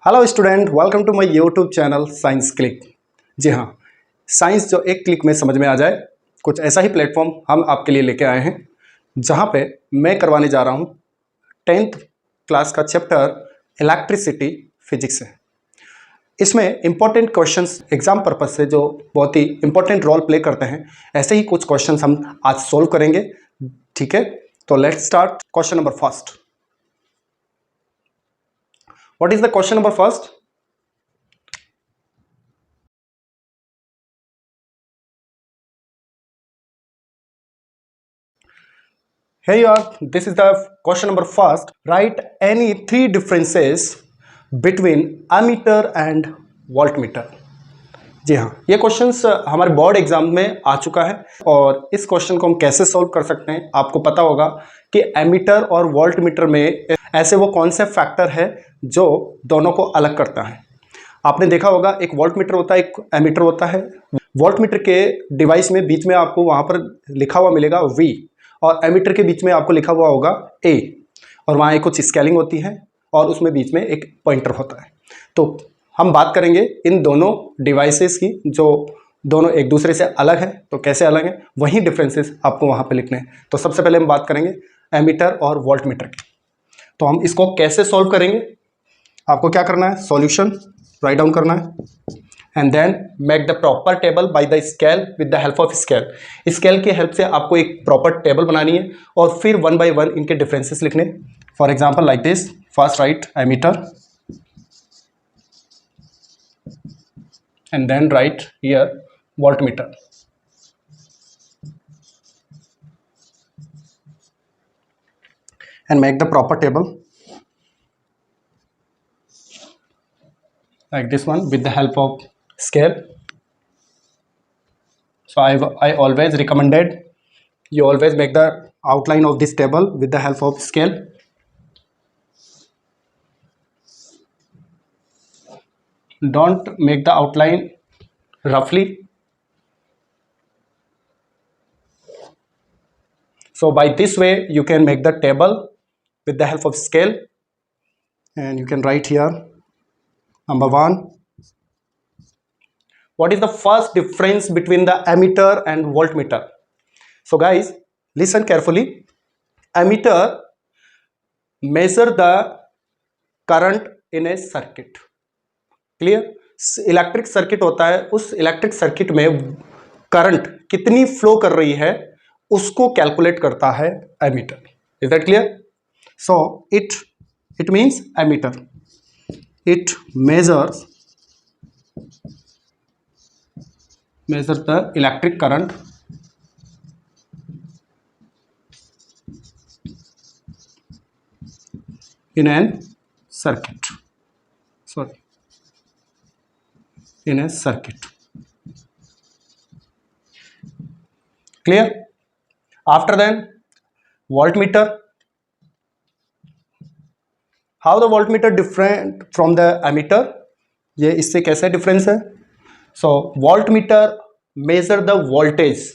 Hello student, welcome to my YouTube channel science click. जी हाँ, science जो एक क्लिक में समझ में आ जाए, कुछ ऐसा ही प्लेटफॉर्म हम आपके लिए लेके आए हैं, जहाँ पे मैं करवाने जा रहा हूँ 10th क्लास का चैप्टर इलेक्ट्रिसिटी फिजिक्स है। इसमें इंपॉर्टेंट क्वेश्चंस एग्जाम पर्पज से जो बहुत ही इंपॉर्टेंट रोल प्ले करते हैं, ऐसे ही कुछ क्वेश्चंस हम आज सोल्व करेंगे। ठीक है, तो let's start. Question number first. What is the question number first? Here you are. This is the question number first. Write any three differences between ammeter and voltmeter. जी हाँ, ये क्वेश्चंस हमारे board exam में आ चुका है और इस question को हम कैसे सॉल्व कर सकते हैं, आपको पता होगा कि एमीटर और वोल्टमीटर में ऐसे वो कौन से फैक्टर है जो दोनों को अलग करता है। आपने देखा होगा, एक वोल्टमीटर होता है, एक एमीटर होता है। वोल्टमीटर के डिवाइस में बीच में आपको वहाँ पर लिखा हुआ मिलेगा V, और एमीटर के बीच में आपको लिखा हुआ होगा A, और वहाँ एक कुछ स्केलिंग होती है और उसमें बीच में एक पॉइंटर होता है। तो हम बात करेंगे इन दोनों डिवाइसेस की, जो दोनों एक दूसरे से अलग है। तो कैसे अलग है, वही डिफरेंसेस आपको वहाँ पे लिखने हैं। तो सबसे पहले हम बात करेंगे एमीटर और वोल्टमीटर की। तो हम इसको कैसे सॉल्व करेंगे, आपको क्या करना है, सॉल्यूशन राइट डाउन करना है and then make the proper table by the scale with the help of scale. Scale की हेल्प से आपको एक प्रॉपर टेबल बनानी है और फिर वन बाय वन इनके डिफरेंसेस लिखने। For example like this, first write ammeter and then write here voltmeter, and make the proper table like this one with the help of scale. So I always recommended you always make the outline of this table with the help of scale. Don't make the outline roughly. So by this way you can make the table with the help of scale, and you can write here number 1. What is the first difference between the ammeter and voltmeter? So guys, listen carefully. Ammeter measure the current in a circuit. Clear, electric circuit होता है, उस electric circuit में current कितनी flow कर रही है उसको calculate करता है ammeter. Is that clear? So it means ammeter, it measure the electric current in an circuit, in a circuit. Clear? After then, voltmeter. How the voltmeter different from the ammeter? ये इससे कैसे difference है? So voltmeter measure the voltage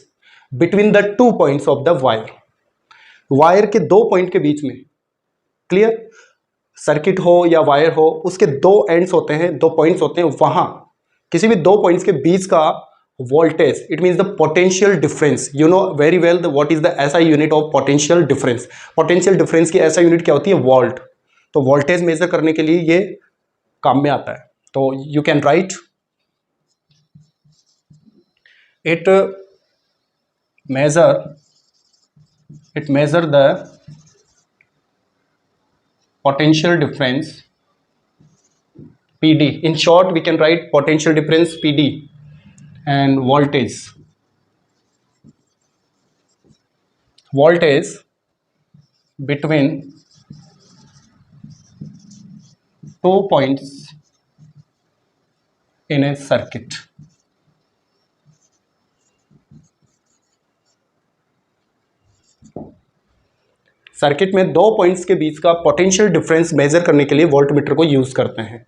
between the 2 points of the wire. Wire के 2 point के बीच में, clear, circuit हो या wire हो, उसके 2 एंड्स होते हैं, 2 पॉइंट्स होते हैं, वहां किसी भी 2 पॉइंट्स के बीच का voltage, it means the potential difference. You know very well what is the SI unit of potential difference. Potential difference की एसआई यूनिट क्या होती है, वोल्ट। तो वोल्टेज मेजर करने के लिए ये काम में आता है। तो you can write it measure the potential difference PD. In short, we can write potential difference PD and voltage between 2 points in a circuit. Circuit में 2 पॉइंट्स के बीच का पोटेंशियल डिफरेंस मेजर करने के लिए वोल्टमीटर को यूज करते हैं।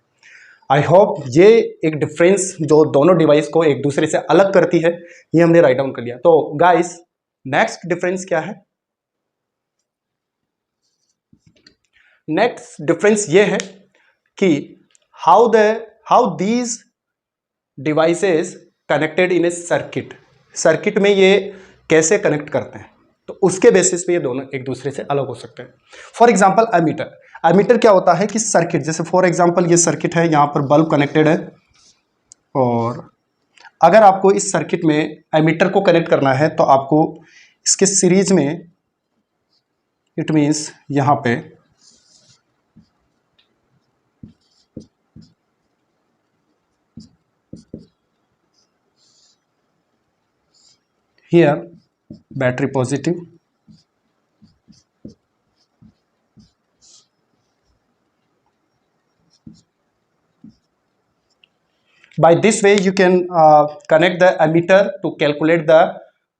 आई होप ये एक डिफरेंस जो दोनों डिवाइस को एक दूसरे से अलग करती है, ये हमने राइट डाउन कर लिया। तो गाइस, नेक्स्ट डिफरेंस क्या है? नेक्स्ट डिफरेंस ये है कि how these devices connected in a circuit, circuit में ये कैसे कनेक्ट करते हैं, तो उसके बेसिस पे ये दोनों एक दूसरे से अलग हो सकते हैं। फॉर एग्जांपल एमीटर, एमीटर क्या होता है कि सर्किट, जैसे फॉर एग्जांपल ये सर्किट है, यहाँ पर बल्ब कनेक्टेड है, और अगर आपको इस सर्किट में एमीटर को कनेक्ट करना है तो आपको इसके सीरीज में, इट मीन्स यहाँ पे here battery positive, by this way you can connect the ammeter to calculate the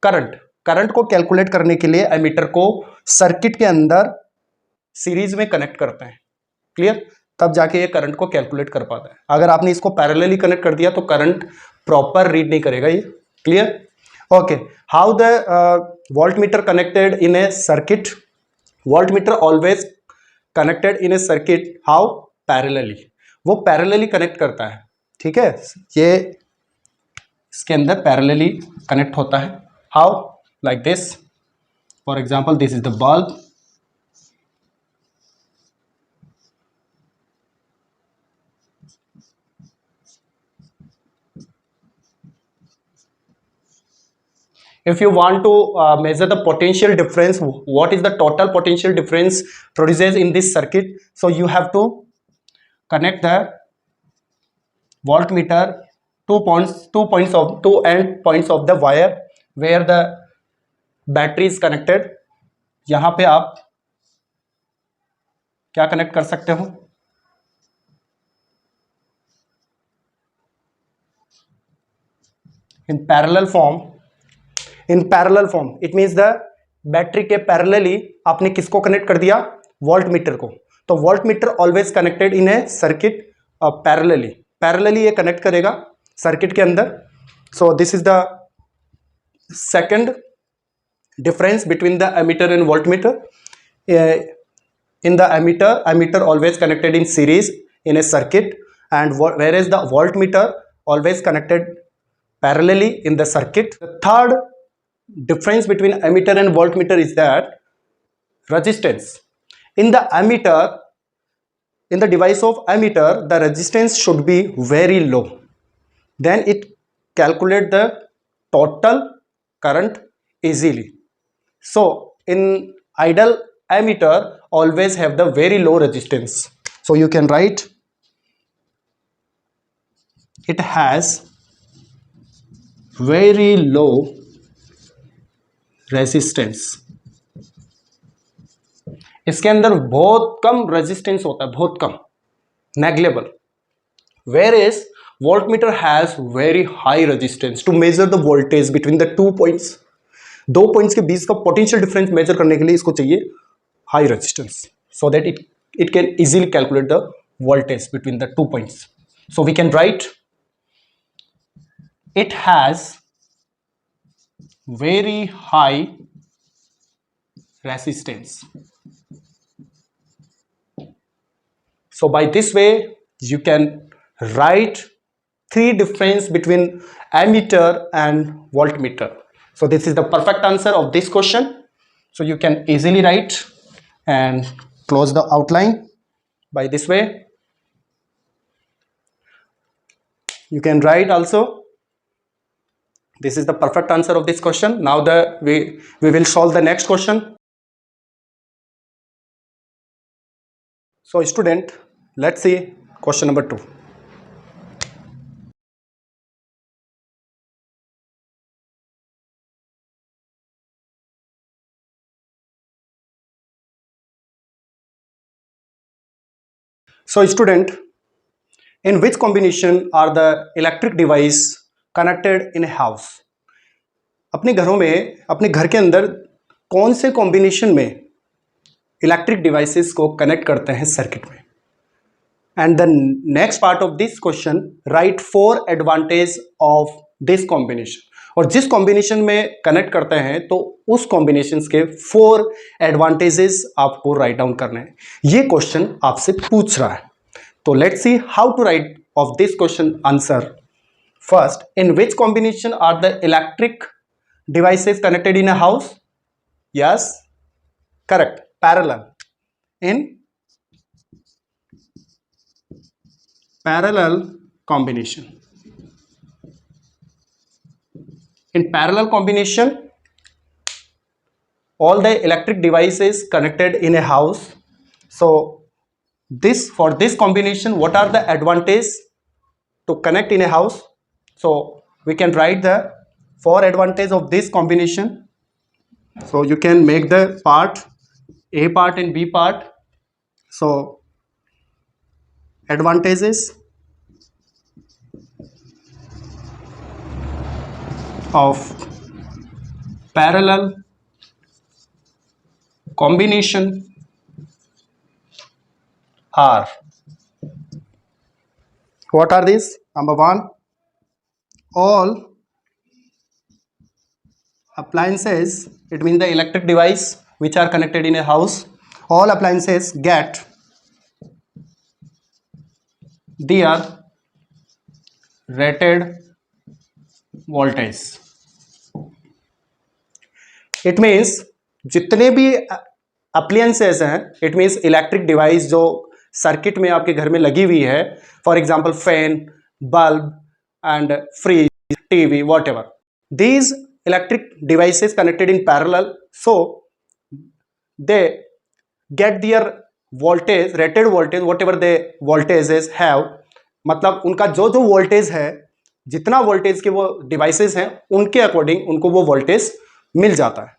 current, current को कैलकुलेट करने के लिए एमीटर को सर्किट के अंदर सीरीज में कनेक्ट करते हैं, क्लियर, तब जाके ये करंट को कैलकुलेट कर पाता है। अगर आपने इसको पैरेलली कनेक्ट कर दिया तो करंट प्रॉपर रीड नहीं करेगा ये, clear. Okay, how the voltmeter connected in a circuit, voltmeter always connected in a circuit, how, parallelly, वो पैरेलली कनेक्ट करता है, ठीक है, ये इसके अंदर पैरेलली कनेक्ट होता है। How, like this, for example this is the bulb, if you want to measure the potential difference, what is the total potential difference produces in this circuit, so you have to connect the voltmeter two end points of the wire where the battery is connected। यहां पे आप क्या connect कर सकते हो, in parallel form, in parallel form, it means the battery के parallelly आपने किसको कनेक्ट कर दिया, वोल्ट मीटर को, तो voltmeter always connected in a circuit parallelly, parallelly ये कनेक्ट करेगा सर्किट के अंदर। So this is the second difference between the ammeter and voltmeter. In the ammeter always connected in series in a circuit, and where is the voltmeter always connected parallelly in the circuit. The third difference between ammeter and voltmeter is that resistance. In the ammeter, in the device of ammeter, the resistance should be very low, then it calculate the total current easily. So in ideal ammeter always have the very low resistance, so you can write it has very low resistance, इसके अंदर बहुत कम resistance होता है, बहुत कम, negligible. Where is voltmeter has very high resistance to measure the voltage between the 2 points, 2 points के बीच का पोटेंशियल डिफरेंस मेजर करने के लिए इसको चाहिए high resistance, so that it can easily calculate the voltage between the 2 points. So we can write it has very high resistance. So by this way you can write 3 difference between ammeter and voltmeter. So this is the perfect answer of this question, so you can easily write and close the outline by this way. You can write also, this is the perfect answer of this question. Now we will solve the next question. So student, let's see question number 2. So student, in which combination are the electric device connected in a house? अपने घरों में, अपने घर के अंदर कौन से combination में इलेक्ट्रिक डिवाइसेस को कनेक्ट करते हैं सर्किट में? And the next part of this question, right 4 advantage of this combination, और जिस कॉम्बिनेशन में कनेक्ट करते हैं तो उस कॉम्बिनेशन के 4 एडवांटेजेस आपको राइट डाउन करने हैं। ये क्वेश्चन आपसे पूछ रहा है, So let's see how to write of this question answer. First, in which combination are the electric devices connected in a house? Yes, correct. Parallel. In parallel combination. In parallel combination, all the electric devices connected in a house. So this, for this combination, what are the advantages to connect in a house? So we can write the four advantages of this combination. So you can make the part A part and B part. So advantages of parallel combination are, what are these? Number one, all appliances, it means the electric device which are connected in a house, all appliances get their rated voltage. It means जितने भी appliances हैं, it means electric device जो circuit में आपके घर में लगी हुई है, for example fan, bulb and fridge, TV, whatever, these electric devices connected in parallel, so they get their voltage, rated voltage, whatever they voltages have, मतलब उनका जो जो वोल्टेज है, जितना वोल्टेज के वो डिवाइसेस हैं उनके अकॉर्डिंग उनको वो वोल्टेज मिल जाता है.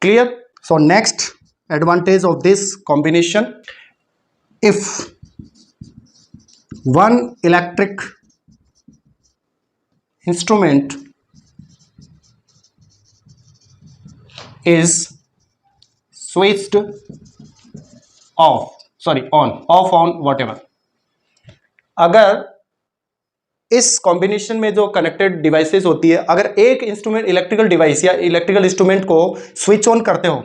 Clear? So next advantage of this combination, if one electric instrument is switched off on whatever, अगर इस कॉम्बिनेशन में जो कनेक्टेड डिवाइसेस होती है, अगर एक इंस्ट्रूमेंट, इलेक्ट्रिकल डिवाइस या इलेक्ट्रिकल इंस्ट्रूमेंट को स्विच ऑन करते हो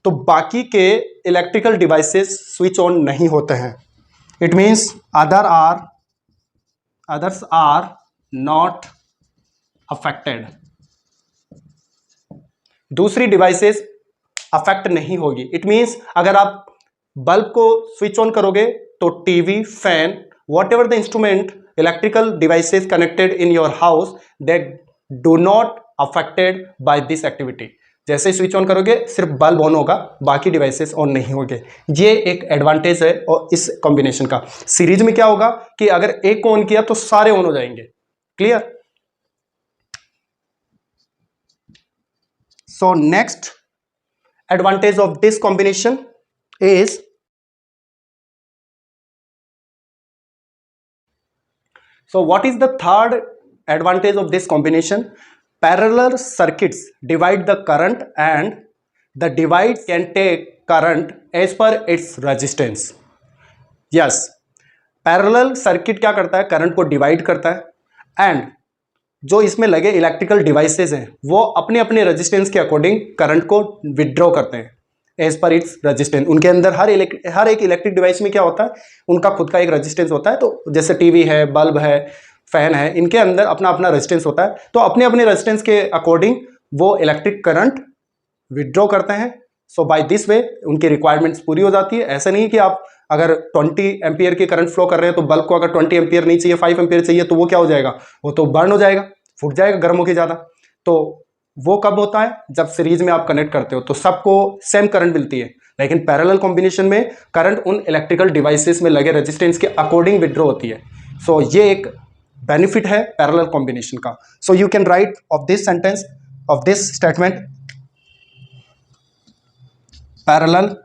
तो बाकी के इलेक्ट्रिकल डिवाइसेस स्विच ऑन नहीं होते हैं. It means others are not affected, दूसरी डिवाइसेस अफेक्ट नहीं होगी. इट मींस अगर आप बल्ब को स्विच ऑन करोगे तो TV, fan, what ever the instrument, electrical devices connected in your house, that do not affected by this activity. जैसे switch on करोगे सिर्फ बल्ब ऑन होगा, बाकी डिवाइसेस ऑन नहीं होंगे. ये एक एडवांटेज है और इस कॉम्बिनेशन का. सीरीज में क्या होगा कि अगर एक को ऑन किया तो सारे ऑन हो जाएंगे. Clear? So next advantage of this combination is, so what is the third advantage of this combination? Parallel circuits divide the current and the device can take current as per its resistance. Yes, parallel circuit क्या करता है? Current को divide करता है and जो इसमें लगे electrical devices हैं वो अपने अपने रेजिस्टेंस के अकॉर्डिंग करंट को विड्रॉ करते हैं एज पर इट्स रेजिस्टेंस. उनके अंदर हर एक इलेक्ट्रिक डिवाइस में क्या होता है, उनका खुद का एक रेजिस्टेंस होता है. तो जैसे टीवी है, बल्ब है, फैन है, इनके अंदर अपना अपना रेजिस्टेंस होता है. तो अपने अपने रेजिस्टेंस के अकॉर्डिंग वो इलेक्ट्रिक करंट विड्रॉ करते हैं. सो बाय दिस वे उनकी रिक्वायरमेंट्स पूरी हो जाती है. ऐसा नहीं कि आप अगर 20 एम्पियर के करंट फ्लो कर रहे हैं तो बल्ब को अगर 20 एम्पियर नहीं चाहिए, 5 एम्पियर चाहिए, तो वो क्या हो जाएगा, वो तो बर्न हो जाएगा, फूट जाएगा गर्म होकर ज़्यादा. तो वो कब होता है, जब सीरीज में आप कनेक्ट करते हो तो सबको सेम करंट मिलती है. लेकिन पैरेलल कॉम्बिनेशन में करंट उन इलेक्ट्रिकल डिवाइसेस में लगे रेजिस्टेंस के अकॉर्डिंग विड्रॉ होती है. सो ये एक बेनिफिट है पैरेलल कॉम्बिनेशन का. So you can write of this sentence, of this statement, parallel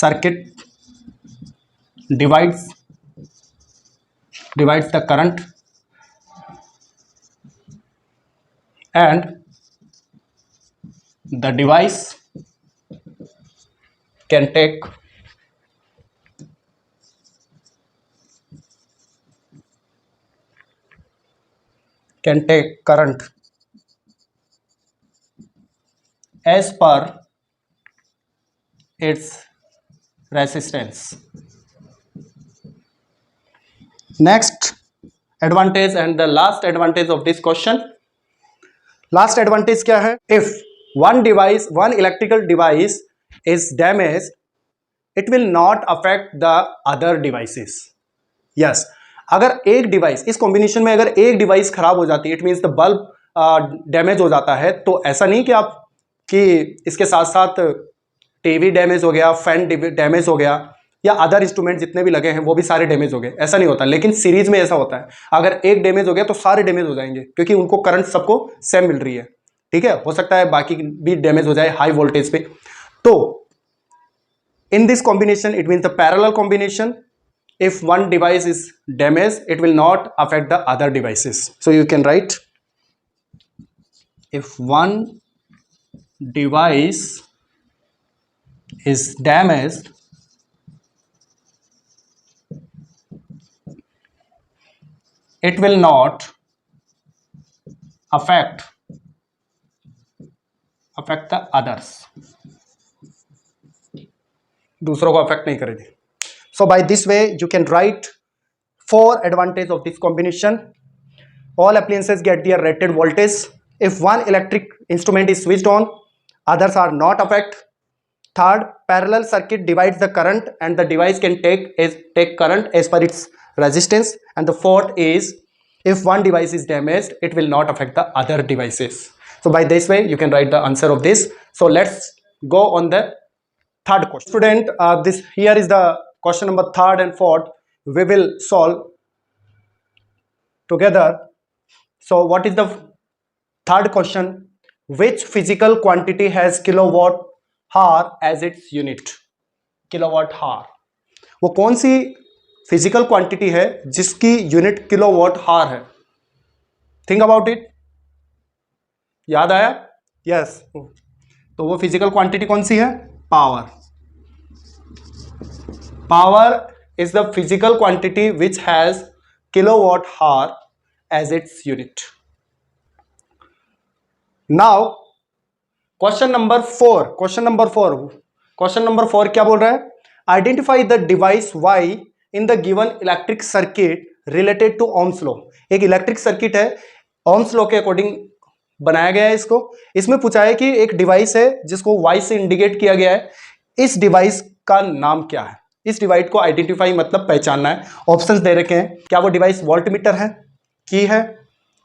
circuit divides the current and the device can take current as per its resistance. Next advantage and the last advantage of this question. Last advantage क्या है? If one electrical device is damaged, it will not affect the other devices. Yes, अगर एक device, इस combination में अगर एक device खराब हो जाती है, it means the bulb damage हो जाता है, तो ऐसा नहीं कि आप कि इसके साथ साथ टीवी डैमेज हो गया, फैन डैमेज हो गया, या अदर इंस्ट्रूमेंट जितने भी लगे हैं वो भी सारे डैमेज हो गए, ऐसा नहीं होता। लेकिन सीरीज में ऐसा होता है, अगर एक डैमेज हो गया तो सारे डैमेज हो जाएंगे, क्योंकि उनको करंट सबको सेम मिल रही है। ठीक है, हो सकता है बाकी भी डैमेज हो जाए हाई वोल्टेज पे। तो in this combination it means the parallel combination, if one device is damaged, it will not affect the other devices. So you can write, if one device is damaged, it will not affect the others. दूसरों को affect नहीं करेगी. So by this way you can write 4 advantages of this combination. All appliances get their rated voltage. If one electric instrument is switched on, others are not affected. Third, parallel circuit divides the current and the device can take current as per its resistance. And the fourth is, if one device is damaged, it will not affect the other devices. So by this way you can write the answer of this. So let's go on the third question. Student, this here is the question number 3rd and 4th. We will solve together. So what is the third question? Which physical quantity has kilowatt hour as its unit? Kilowatt हार, वो कौन सी physical quantity है जिसकी unit kilowatt हार है? Think about it. याद आया? Yes. तो वो फिजिकल क्वांटिटी कौन सी है? Power. Power is the physical quantity which has kilowatt hour as its unit. Now question number 4. Question number 4 क्या बोल रहा है? Identify the device Y in the given electric circuit related to Ohm's law. एक electric circuit है, Ohm's law के according बनाया गया है इसको. इसमें पूछा है कि एक डिवाइस है जिसको Y से इंडिकेट किया गया है. इस डिवाइस का नाम क्या है? इस डिवाइस को आइडेंटिफाई मतलब पहचानना है. ऑप्शंस दे रखे हैं. क्या वो डिवाइस वोल्टमीटर है, की है,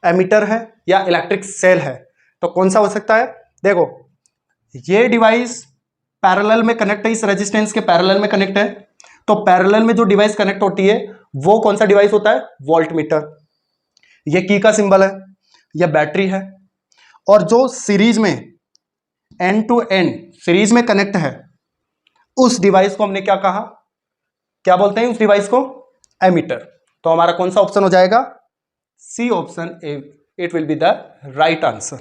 एमीटर है या इलेक्ट्रिक सेल है? तो कौन सा हो सकता है? देखो, ये डिवाइस पैरेलल में कनेक्ट है, इस रेजिस्टेंस के पैरेलल में कनेक्ट है. तो पैरेलल में जो डिवाइस कनेक्ट होती है वो कौन सा डिवाइस होता है? वोल्टमीटर. ये की का सिंबल है, यह बैटरी है. और जो सीरीज में एंड टू एंड सीरीज में कनेक्ट है उस डिवाइस को हमने क्या कहा? क्या बोलते हैं उस डिवाइस को? एमीटर. तो हमारा कौन सा ऑप्शन हो जाएगा? C option. It will be the right answer.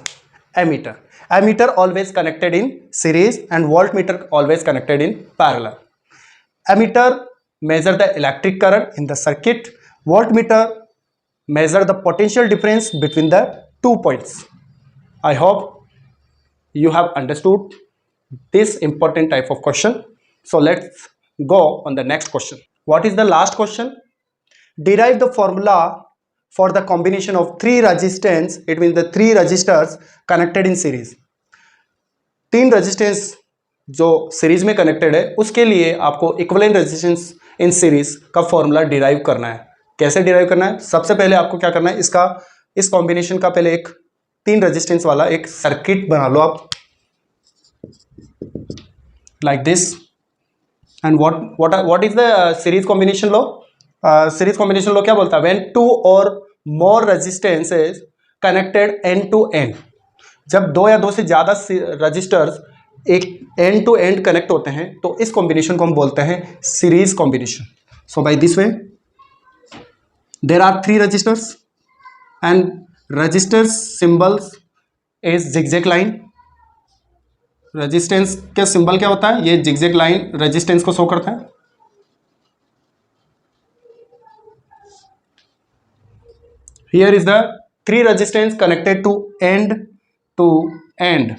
Ammeter. Ammeter always connected in series and voltmeter always connected in parallel. Ammeter measure the electric current in the circuit. Voltmeter measure the potential difference between the 2 points. I hope you have understood this important type of question. So let's go on the next question. What is the last question? Derive the formula for the combination of 3 resistance. It means the 3 resistors connected in series. 3 resistance जो series में connected है उसके लिए आपको equivalent resistance in series का formula derive करना है. कैसे डिराइव करना है? सबसे पहले आपको क्या करना है, इस कॉम्बिनेशन का पहले एक 3 रेजिस्टेंस वाला एक सर्किट बना लो आप, like this. And what is the series combination law? Series combination law क्या बोलता है? व्हेन 2 और more resistances connected end to end. जब 2 या 2 से ज्यादा रजिस्टर्स एक एंड टू एंड कनेक्ट होते हैं तो इस कॉम्बिनेशन को हम बोलते हैं series combination. So by this way there are 3 resistors and resistors symbols is zigzag line. Resistance का सिंबल क्या होता है? ये जिगजैग लाइन रेजिस्टेंस को शो करता है. Here is the 3 resistance connected to end to end.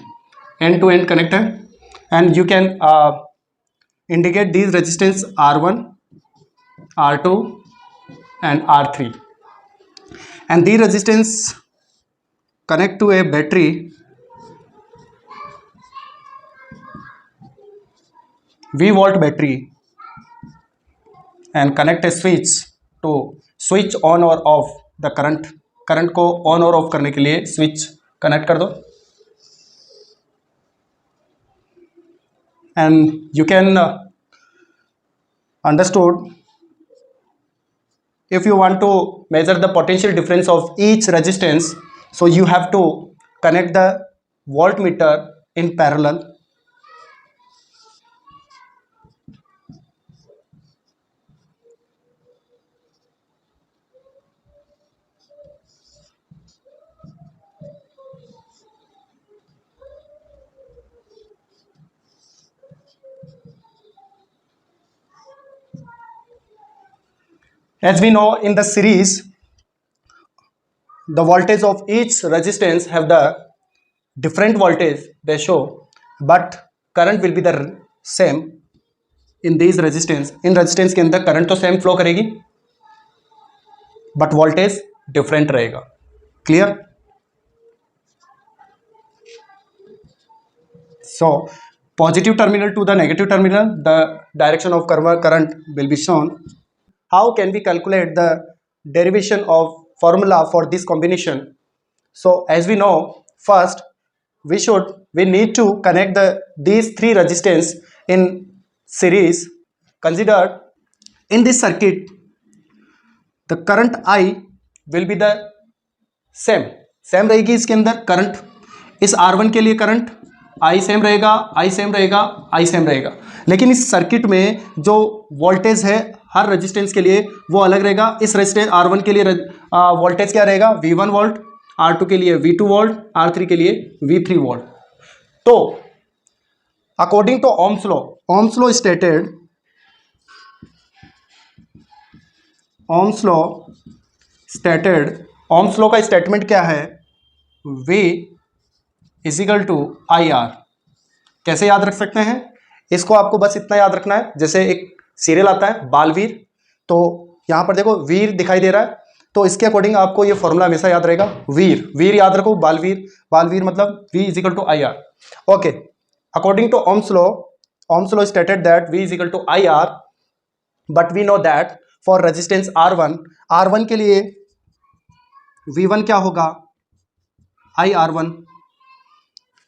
end to end connector and you can indicate these resistance R1, R2 and R3, and these resistance connect to a battery V volt battery and connect a switch to switch on और of the current को on और of करने के लिए switch connect कर दो, and you can understood if you want to measure the potential difference of each resistance, so you have to connect the voltmeter in parallel. As we know, in the series, the voltage of each resistance have the different voltage they show, but current will be the same in these resistance. in resistance के अंदर current तो same flow करेगी, but voltage different रहेगा. Clear? So positive terminal to the negative terminal, the direction of current will be shown. How can we calculate the derivation of formula for this combination? So as we know, first we need to connect these three resistance in series. Consider in this circuit the current I will be the same रहेगी. इसके अंदर current इस R1 के लिए current I same रहेगा, I same रहेगा, I same रहेगा, लेकिन इस सर्किट में जो वोल्टेज है हर रेजिस्टेंस के लिए वो अलग रहेगा. इस रेजिस्टेंस R1 के लिए वोल्टेज क्या रहेगा? V1 वोल्ट, R2 के लिए V2 वोल्ट, R3 के लिए V3 वोल्ट. तो according to Ohm's law stated, Ohm's law का स्टेटमेंट क्या है? V equal to I R. कैसे याद रख सकते हैं इसको? आपको बस इतना याद रखना है, जैसे एक सीरियल आता है बालवीर, तो यहां पर देखो वीर दिखाई दे रहा है, तो इसके अकॉर्डिंग आपको ये फॉर्मूला हमेशा याद रहेगा. वीर याद रखो, बालवीर मतलब V equal to I R. Okay, according to Ohm's law stated that V equal to I R, but we know that for resistance R1 के लिए V1 क्या होगा? आई R1,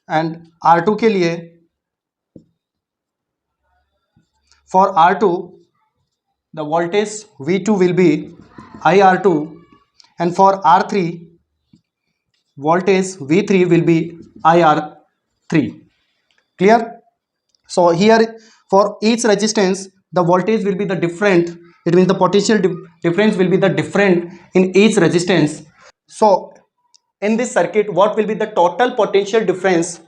एंड R2 के लिए for R2 the voltage V2 will be IR2, and for R3 voltage V3 will be IR3. Clear? So here for each resistance the voltage will be the different, it means the potential difference will be the different in each resistance. So in this circuit what will be the total potential difference?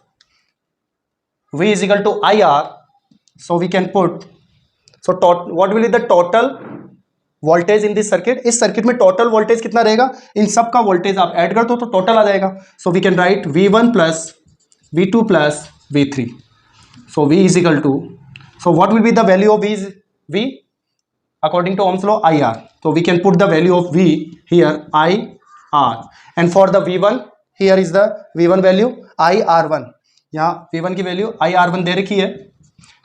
V is equal to IR, so we can put, so what will be the total voltage in this circuit? इस circuit में total voltage कितना रहेगा? इन सब का voltage आप add कर दो तो टोटल आ जाएगा. So we can write V1 plus V2 plus V3. So V is equal to, so what will be the value of V according to Ohm's law? IR. So we can put the value of V here IR, and for the V1 here is the V1 value IR1. यहाँ V1 की value IR1 दे रखी है,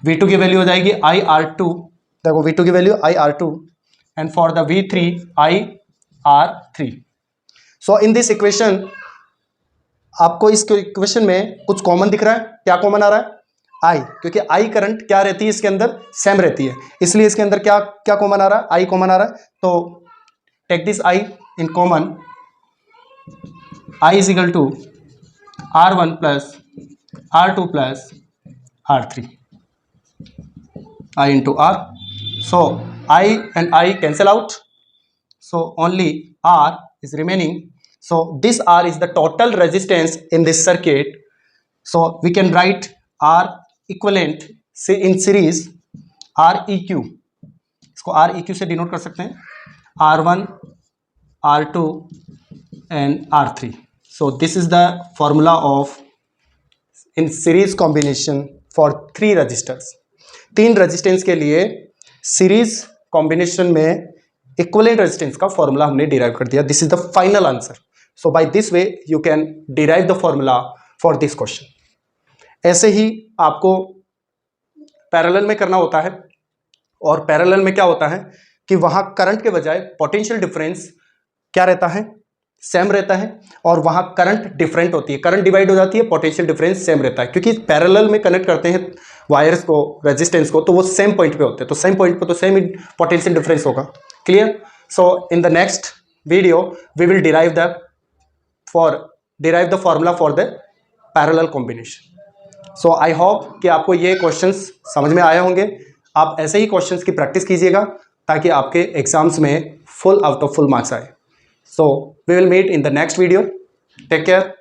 V2 की value हो जाएगी IR2, देखो V2 की value IR2, and for the V3 IR3. So in this equation आपको इस इक्वेशन में कुछ कॉमन दिख रहा है. क्या कॉमन आ रहा है? I, क्योंकि I करंट क्या रहती है इसके अंदर? सेम रहती है, इसलिए इसके अंदर क्या क्या कॉमन आ रहा है? I कॉमन आ रहा है. तो take this I in common. I is equal to R1 plus R2 plus R3, I into R. So I and I cancel out, so only R is remaining. So this R is the total resistance in this circuit. So we can write R equivalent in series REQ. इसको REQ से denote कर सकते हैं, R1, R2 and R3. So this is the formula of in series combination for three resistors. तीन resistance के लिए series combination में equivalent resistance का फॉर्मूला हमने डिराइव कर दिया. This is the final answer. So by this way you can derive the formula for this question. ऐसे ही आपको पैरेलल में करना होता है, और पैरेलल में क्या होता है कि वहां करंट के बजाय पोटेंशियल डिफरेंस क्या रहता है, सेम रहता है, और वहां करंट डिफरेंट होती है, करंट डिवाइड हो जाती है, पोटेंशियल डिफरेंस सेम रहता है. क्योंकि पैरेलल में कनेक्ट करते हैं वायर्स को, रेजिस्टेंस को, तो वो सेम पॉइंट पे होते हैं, तो सेम पॉइंट पे तो सेम पोटेंशियल डिफरेंस होगा. Clear? So in the next video we will derive the formula for the parallel combination. So I hope कि आपको ये क्वेश्चंस समझ में आए होंगे. आप ऐसे ही क्वेश्चंस की प्रैक्टिस कीजिएगा ताकि आपके एग्जाम्स में full out of full marks आए. So we will meet in the next video. Take care.